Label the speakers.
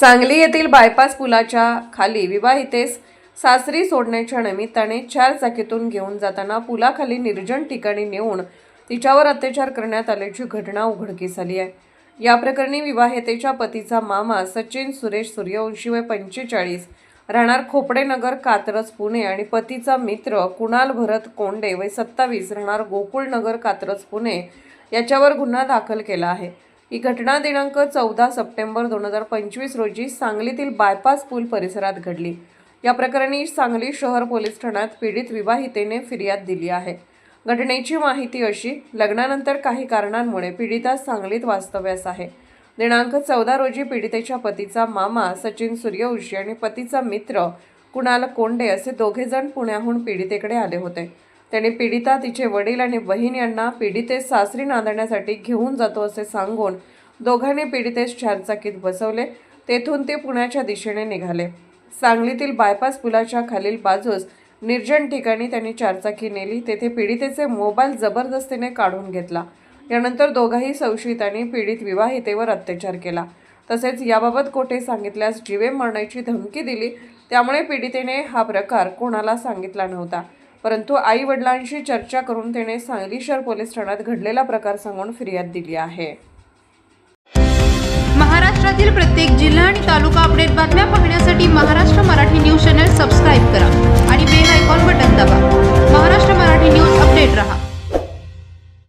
Speaker 1: सांगली येथील बायपास पुलाच्या खाली विवाहितेस सासरी सोडण्याच्या निमित्ताने 4 चाकीतून घेऊन जाताना पुलाखाली निर्जन ठिकाणी नेऊन तिच्यावर अत्याचार करण्यात आल्याची घटना उघडकीस आली आहे। या प्रकरणी विवाहितेच्या पतीचा मामा सचिन सुरेश सूर्यवंशी वय 45 राहणार खोपडेनगर कात्रज पुणे आणि पतीचा मित्र कुणाल भरत कोंडे वय 27 राहणार गोकुळनगर कात्रज पुणे याच्यावर गुन्हा दाखल केला आहे। ही घटना दिनांक 14 सप्टेंबर 2025 रोजी सांगलीतील बायपास पूल परिसरात घडली। या प्रकरणी सांगली शहर पोलीस ठाण्यात पीडित विवाहितेने फिर्याद दिली आहे। घटनेची माहिती अशी, लग्नानंतर काही कारणांमुळे पीडिता सांगलीत वास्तव्यास आहे। दिनांक 14 रोजी पीडितेच्या पतीचा मामा सचिन सूर्यवंशी आणि पतीचा मित्र कुणाल कोंडे असे दोघे जण पुण्याहून पीडितेकडे आले होते। त्यांनी पीडिता, तिचे वडील आणि बहीण यांना पीडितेस सासरी नांदण्यासाठी घेऊन जातो असे सांगून दोघांनी पीडितेस 4 चाकीत बसवले। तेथून ते पुण्याच्या दिशेने निघाले। सांगलीतील बायपास पुलाच्या खालील बाजूस निर्जन ठिकाणी त्यांनी 4 चाकी नेली। तेथे पीडितेचे मोबाईल जबरदस्तीने काढून घेतला। यानंतर दोघाही संशयितांनी पीडित विवाहितेवर अत्याचार केला। तसेच याबाबत कोठे सांगितल्यास जीवे मारण्याची धमकी दिली। त्यामुळे पीडितेने हा प्रकार कोणाला सांगितला नव्हता, परंतु आई वडिलांशी चर्चा करून त्याने सांगली शहर पोलीस ठाण्यात घडलेला प्रकार सांगून फिर्याद दिली आहे।
Speaker 2: महाराष्ट्रातील प्रत्येक जिल्हा आणि तालुका अपडेट बातम्या पाहण्यासाठी Maharashtra Marathi news channel subscribe करा आणि बेल आयकॉन बटन दाबा। महाराष्ट्र मराठी न्यूज अपडेट रहा।